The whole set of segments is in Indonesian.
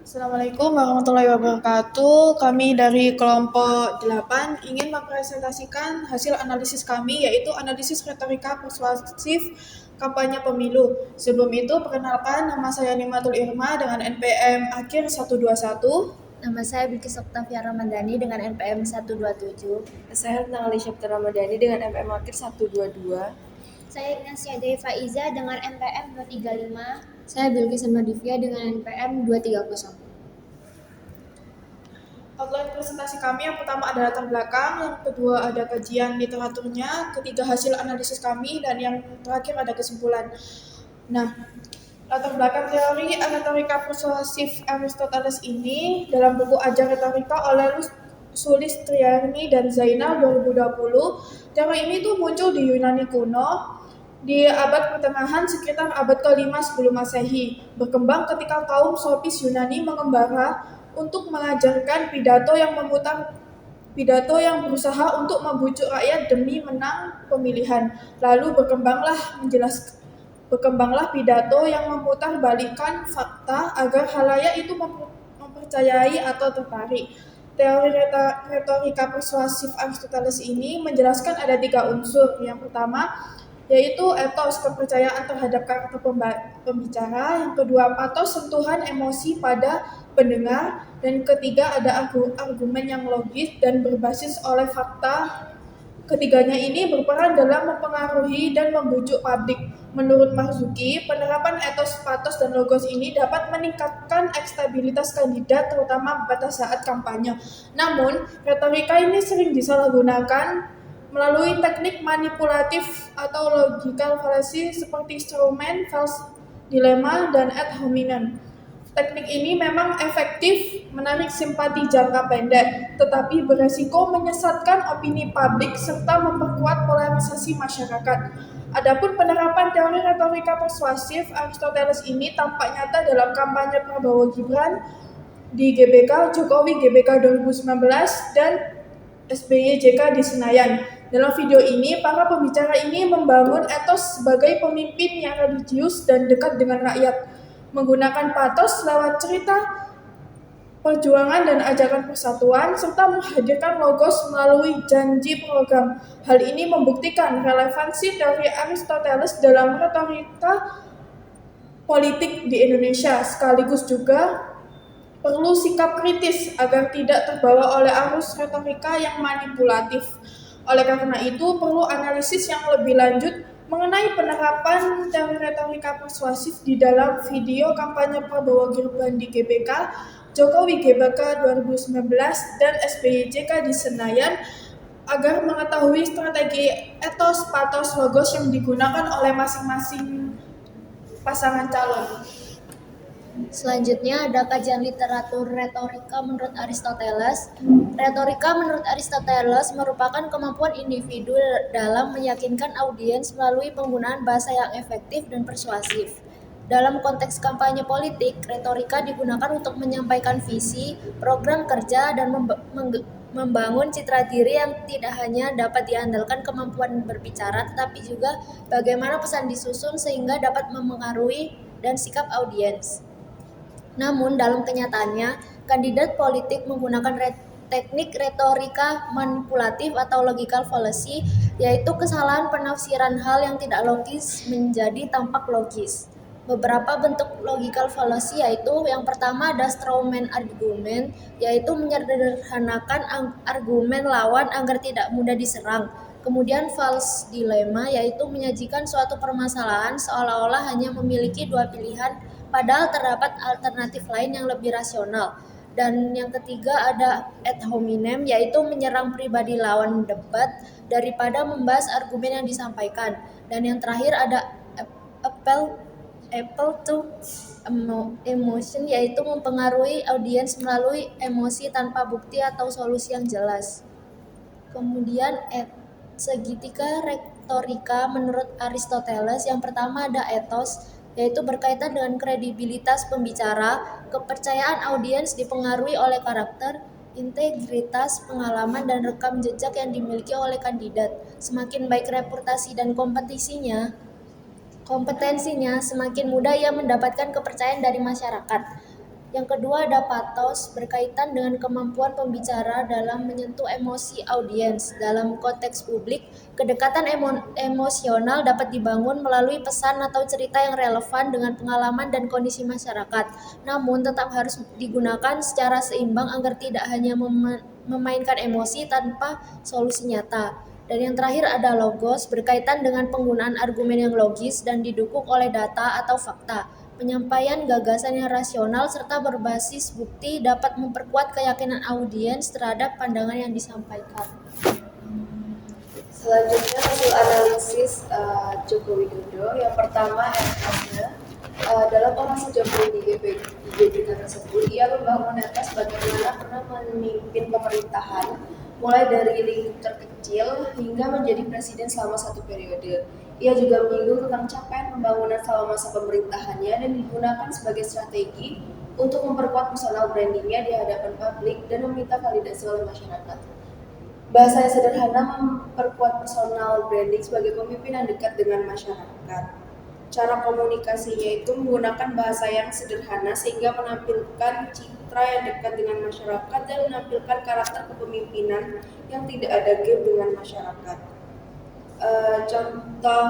Assalamualaikum warahmatullahi wabarakatuh. Kami dari kelompok 8 ingin mempresentasikan hasil analisis kami, yaitu analisis retorika persuasif kampanye pemilu. Sebelum itu, perkenalkan, nama saya Nimatul Irma dengan NPM akhir 121. Nama saya Bilkis Oktavia Ramadhani dengan NPM 127. Saya Nali Syafta Ramadhani dengan NPM akhir 122. Saya Ignacia Dewi Faiza dengan NPM 235. Saya Bilkis Amadivia dengan NPM 230. Outline presentasi kami yang pertama ada latar belakang, yang kedua ada kajian literaturnya, ketiga hasil analisis kami, dan yang terakhir ada kesimpulan. Nah, latar belakang teori retorika persuasif Aristoteles ini dalam buku Ajar Retorika oleh Sulistiani dan Zainal 2020. Teori ini tuh muncul di Yunani kuno di abad pertengahan sekitar abad ke-5 sebelum Masehi, berkembang ketika kaum sofis Yunani mengembara untuk mengajarkan pidato yang berusaha untuk membujuk rakyat demi menang pemilihan. Lalu berkembanglah pidato yang memutarbalikkan fakta agar khalayak itu mempercayai atau tertarik. Teori retorika persuasif Aristoteles ini menjelaskan ada 3 unsur. Yang pertama yaitu etos, kepercayaan terhadap karakter pembicara. Yang kedua, patos, sentuhan emosi pada pendengar. Dan ketiga, ada argumen yang logis dan berbasis oleh fakta. Ketiganya ini berperan dalam mempengaruhi dan membujuk publik. Menurut Marzuki, penerapan etos, patos, dan logos ini dapat meningkatkan ekstabilitas kandidat, terutama pada saat kampanye. Namun, retorika ini sering disalahgunakan melalui teknik manipulatif atau logical fallacy seperti straw man, false dilemma, dan ad hominem. Teknik ini memang efektif menarik simpati jangka pendek, tetapi beresiko menyesatkan opini publik serta memperkuat polarisasi masyarakat. Adapun penerapan teori retorika persuasif Aristoteles ini tampak nyata dalam kampanye Prabowo Gibran di GBK, Jokowi GBK 2019, dan SBY JK di Senayan. Dalam video ini, para pembicara ini membangun etos sebagai pemimpin yang religius dan dekat dengan rakyat, menggunakan patos lewat cerita perjuangan dan ajakan persatuan, serta menghadirkan logos melalui janji program. Hal ini membuktikan relevansi teori Aristoteles dalam retorika politik di Indonesia, sekaligus juga perlu sikap kritis agar tidak terbawa oleh arus retorika yang manipulatif. Oleh karena itu, perlu analisis yang lebih lanjut mengenai penerapan teori retorika persuasif di dalam video kampanye Prabowo Gibran di GBK, Jokowi GBK 2019, dan SBY JK di Senayan, agar mengetahui strategi etos, patos, logos yang digunakan oleh masing-masing pasangan calon. Selanjutnya ada kajian literatur retorika menurut Aristoteles. Retorika menurut Aristoteles merupakan kemampuan individu dalam meyakinkan audiens melalui penggunaan bahasa yang efektif dan persuasif. Dalam konteks kampanye politik, retorika digunakan untuk menyampaikan visi, program kerja, dan membangun citra diri yang tidak hanya dapat diandalkan kemampuan berbicara, tetapi juga bagaimana pesan disusun sehingga dapat memengaruhi dan sikap audiens. Namun dalam kenyataannya, kandidat politik menggunakan teknik retorika manipulatif atau logical fallacy, yaitu kesalahan penafsiran hal yang tidak logis menjadi tampak logis. Beberapa bentuk logical fallacy yaitu yang pertama ada straw man argument, yaitu menyederhanakan argumen lawan agar tidak mudah diserang. Kemudian false dilemma, yaitu menyajikan suatu permasalahan seolah-olah hanya memiliki 2 pilihan, padahal terdapat alternatif lain yang lebih rasional. Dan yang ketiga ada ad hominem, yaitu menyerang pribadi lawan debat daripada membahas argumen yang disampaikan. Dan yang terakhir ada appeal to emotion, yaitu mempengaruhi audiens melalui emosi tanpa bukti atau solusi yang jelas. Kemudian segitiga retorika menurut Aristoteles, yang pertama ada etos, yaitu berkaitan dengan kredibilitas pembicara. Kepercayaan audiens dipengaruhi oleh karakter, integritas, pengalaman, dan rekam jejak yang dimiliki oleh kandidat. Semakin baik reputasi dan kompetensinya, semakin mudah ia mendapatkan kepercayaan dari masyarakat. Yang kedua ada pathos, berkaitan dengan kemampuan pembicara dalam menyentuh emosi audiens. Dalam konteks publik, kedekatan emosional dapat dibangun melalui pesan atau cerita yang relevan dengan pengalaman dan kondisi masyarakat. Namun tetap harus digunakan secara seimbang agar tidak hanya memainkan emosi tanpa solusi nyata. Dan yang terakhir ada logos, berkaitan dengan penggunaan argumen yang logis dan didukung oleh data atau fakta. Penyampaian gagasan yang rasional serta berbasis bukti dapat memperkuat keyakinan audiens terhadap pandangan yang disampaikan. Selanjutnya hasil analisis Joko Widodo. Yang pertama etos-nya. Dalam orasi Jokowi di GBK tersebut, ia membangun etos bagaimana pernah memimpin pemerintahan mulai dari lingkup terkecil hingga menjadi presiden selama 1 periode. Ia juga menyinggung tentang capaian pembangunan selama masa pemerintahannya dan digunakan sebagai strategi untuk memperkuat personal brandingnya di hadapan publik dan meminta validasi oleh masyarakat. Bahasa yang sederhana memperkuat personal branding sebagai pemimpin yang dekat dengan masyarakat. Cara komunikasinya itu menggunakan bahasa yang sederhana sehingga menampilkan citra yang dekat dengan masyarakat dan menampilkan karakter kepemimpinan yang tidak ada gap dengan masyarakat. Contoh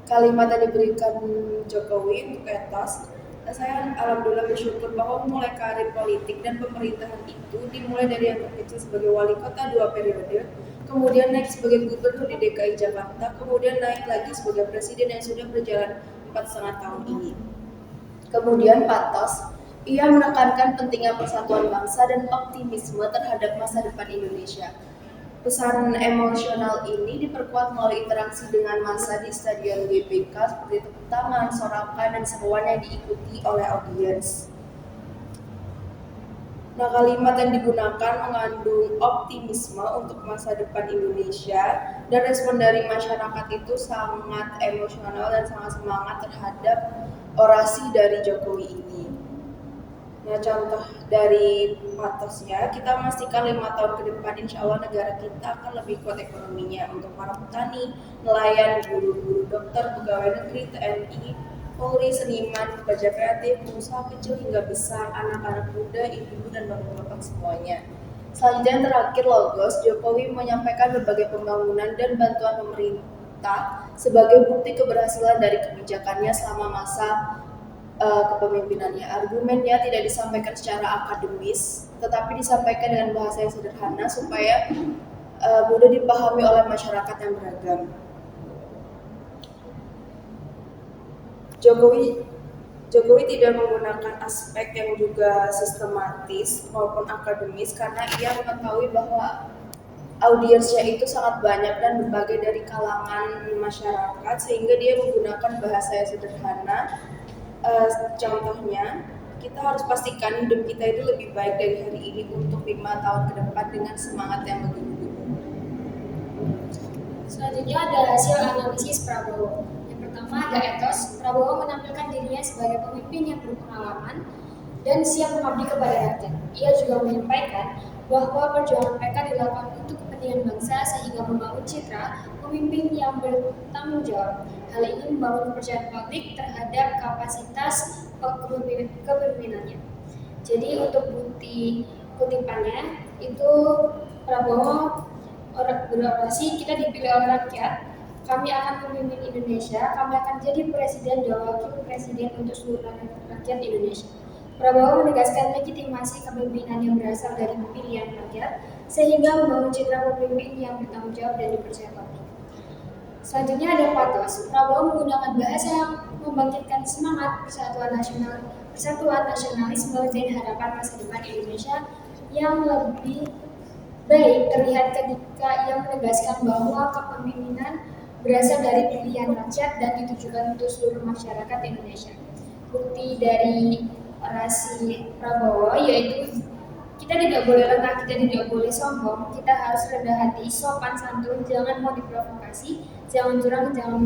kalimat yang diberikan Jokowi untuk etos, saya alhamdulillah bersyukur bahwa memulai karir politik dan pemerintahan itu dimulai dari yang terkecil sebagai wali kota 2 periode, kemudian naik sebagai gubernur di DKI Jakarta, kemudian naik lagi sebagai presiden yang sudah berjalan 4,5 tahun ini. Kemudian pathos, ia menekankan pentingnya persatuan bangsa dan optimisme terhadap masa depan Indonesia. Pesan emosional ini diperkuat melalui interaksi dengan massa di Stadion GBK seperti tepuk tangan, sorakan, dan seruan yang diikuti oleh audiens. Nah, kalimat yang digunakan mengandung optimisme untuk masa depan Indonesia dan respon dari masyarakat itu sangat emosional dan sangat semangat terhadap orasi dari Jokowi ini. Nah, contoh dari pathosnya, kita memastikan 5 tahun ke depan insya Allah negara kita akan lebih kuat ekonominya untuk para petani, nelayan, guru-guru, dokter, pegawai negeri, TNI, Polri, seniman, pekerja kreatif, pengusaha kecil hingga besar, anak-anak muda, ibu-ibu, dan bapak-bapak semuanya. Selanjutnya yang terakhir logos, Jokowi menyampaikan berbagai pembangunan dan bantuan pemerintah sebagai bukti keberhasilan dari kebijakannya selama masa kepemimpinannya. Argumennya tidak disampaikan secara akademis, tetapi disampaikan dengan bahasa yang sederhana supaya mudah dipahami oleh masyarakat yang beragam. Jokowi tidak menggunakan aspek yang juga sistematis maupun akademis karena ia mengetahui bahwa audiensnya itu sangat banyak dan berbagai dari kalangan masyarakat sehingga dia menggunakan bahasa yang sederhana. Contohnya, kita harus pastikan hidup kita itu lebih baik dari hari ini untuk 5 tahun ke depan dengan semangat yang menggebu-gebu. Selanjutnya ada hasil analisis Prabowo. Yang pertama ada etos. Prabowo menampilkan dirinya sebagai pemimpin yang berpengalaman dan siap mengabdi kepada rakyat. Ia juga menyampaikan bahwa perjuangan mereka dilakukan untuk kepentingan bangsa sehingga membangun citra pemimpin yang bertanggung jawab. Hal ini membangun kepercayaan publik terhadap kapasitas kepemimpinannya. Jadi untuk bukti kutipannya itu Prabowo berorasi, kita dipilih oleh rakyat, kami akan memimpin Indonesia, kami akan jadi presiden dan wakil presiden untuk seluruh rakyat Indonesia. Prabowo menegaskan legitimasi kepemimpinan yang berasal dari pilihan rakyat sehingga membangun citra pemimpin yang bertanggung jawab dan dipercaya publik. Selanjutnya ada pathos. Prabowo menggunakan bahasa yang membangkitkan semangat persatuan nasionalisme dan harapan masa depan Indonesia yang lebih baik terlihat ketika ia menegaskan bahwa kepemimpinan berasal dari pilihan rakyat dan ditujukan untuk seluruh masyarakat Indonesia. Bukti dari orasi Prabowo yaitu kita tidak boleh lengah, kita tidak boleh sombong, kita harus rendah hati, sopan santun, jangan mau diprovokasi, jangan curang, jangan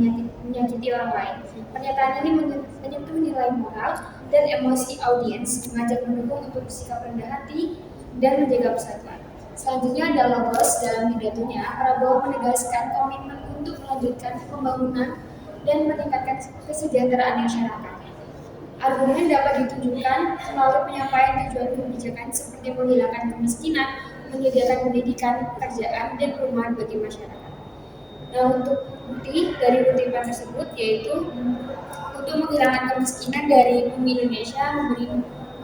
menyakiti orang lain. Pernyataan ini menyentuh nilai moral dan emosi audiens, mengajak mendukung untuk bersikap rendah hati dan menjaga persatuan. Selanjutnya ada logos. Dalam pidatonya, Prabowo menegaskan komitmen untuk melanjutkan pembangunan dan meningkatkan kesejahteraan masyarakat. Argumen dapat ditunjukkan melalui penyampaian tujuan kebijakan seperti menghilangkan kemiskinan, menyediakan pendidikan, pekerjaan, dan perumahan bagi masyarakat. Nah, untuk bukti dari kutipan tersebut yaitu untuk menghilangkan kemiskinan dari bumi Indonesia, memberi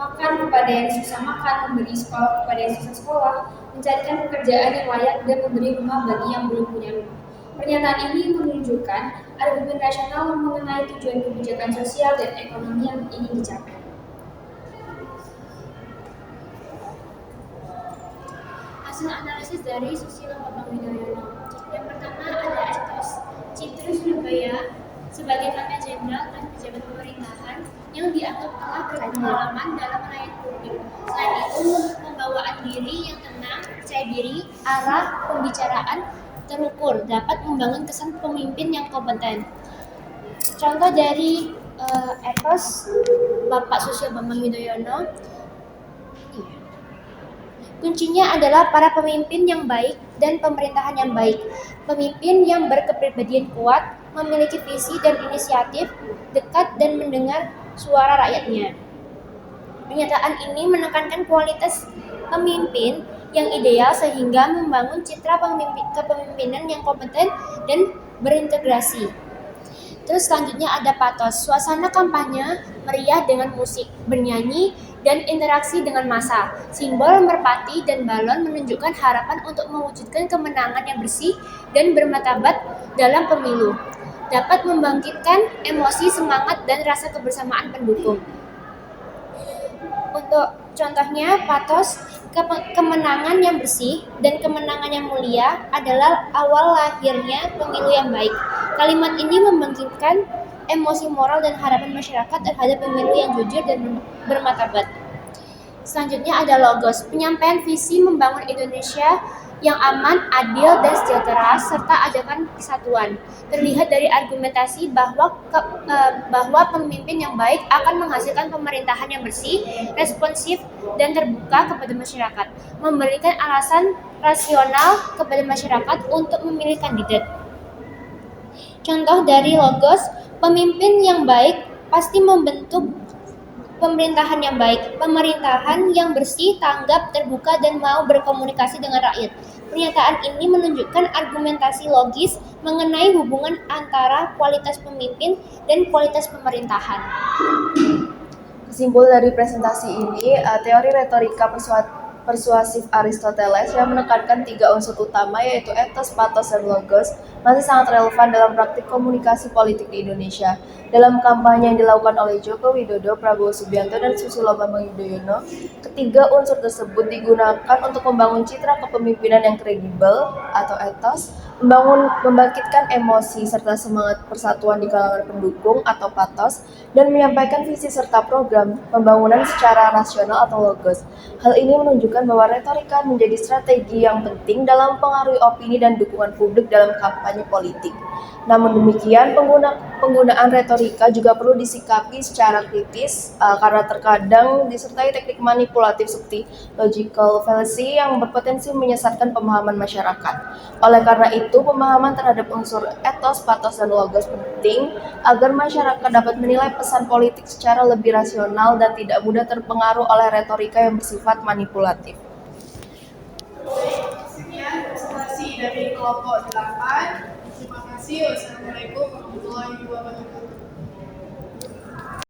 makan kepada yang susah makan, memberi sekolah kepada yang susah sekolah, mencarikan pekerjaan yang layak, dan memberi rumah bagi yang belum punya rumah. Pernyataan ini menunjukkan argumen rasional mengenai tujuan kebijakan sosial dan ekonomi yang ingin dicapai. Hasil analisis dari Susilo Bambang Yudhoyono. Yang pertama ada etos. Citrus Surabaya sebagai Kapten Jenderal dan pejabat pemerintahan yang dianggap telah berpengalaman dalam melayani publik. Selain itu, pembawaan diri yang tenang, percaya diri, arah pembicaraan terukur dapat membangun kesan pemimpin yang kompeten. Contoh dari etos Bapak Susilo Bambang Yudhoyono, kuncinya adalah para pemimpin yang baik dan pemerintahan yang baik. Pemimpin yang berkepribadian kuat, memiliki visi dan inisiatif, dekat dan mendengar suara rakyatnya. Pernyataan ini menekankan kualitas pemimpin yang ideal sehingga membangun citra kepemimpinan yang kompeten dan berintegrasi. Terus selanjutnya ada patos, suasana kampanye meriah dengan musik, bernyanyi, dan interaksi dengan massa. Simbol merpati dan balon menunjukkan harapan untuk mewujudkan kemenangan yang bersih dan bermartabat dalam pemilu. Dapat membangkitkan emosi, semangat, dan rasa kebersamaan pendukung. Untuk contohnya, patos, kemenangan yang bersih dan kemenangan yang mulia adalah awal lahirnya pemilu yang baik. Kalimat ini membangkitkan emosi moral dan harapan masyarakat terhadap pemilu yang jujur dan bermartabat. Selanjutnya ada logos, penyampaian visi membangun Indonesia yang aman, adil, dan sejahtera, serta ajakan persatuan. Terlihat dari argumentasi bahwa pemimpin yang baik akan menghasilkan pemerintahan yang bersih, responsif, dan terbuka kepada masyarakat, memberikan alasan rasional kepada masyarakat untuk memilih kandidat. Contoh dari logos, pemimpin yang baik pasti membentuk pemerintahan yang baik, pemerintahan yang bersih, tanggap, terbuka, dan mau berkomunikasi dengan rakyat. Pernyataan ini menunjukkan argumentasi logis mengenai hubungan antara kualitas pemimpin dan kualitas pemerintahan. Kesimpulan dari presentasi ini, teori retorika persuasif Aristoteles yang menekankan 3 unsur utama yaitu etos, patos, dan logos masih sangat relevan dalam praktik komunikasi politik di Indonesia. Dalam kampanye yang dilakukan oleh Joko Widodo, Prabowo Subianto, dan Susilo Bambang Yudhoyono, ketiga unsur tersebut digunakan untuk membangun citra kepemimpinan yang kredibel atau etos, membangkitkan emosi serta semangat persatuan di kalangan pendukung atau patos, dan menyampaikan visi serta program pembangunan secara rasional atau logos. Hal ini menunjukkan bahwa retorika menjadi strategi yang penting dalam mempengaruhi opini dan dukungan publik dalam kampanye politik. Namun demikian, penggunaan retorika juga perlu disikapi secara kritis karena terkadang disertai teknik manipulatif seperti logical fallacy yang berpotensi menyesatkan pemahaman masyarakat. Oleh karena itu, pemahaman terhadap unsur etos, patos, dan logos penting agar masyarakat dapat menilai pesan politik secara lebih rasional dan tidak mudah terpengaruh oleh retorika yang bersifat manipulatif. Sekian presentasi dari kelompok 8. Terima kasih. Wassalamualaikum warahmatullahi wabarakatuh.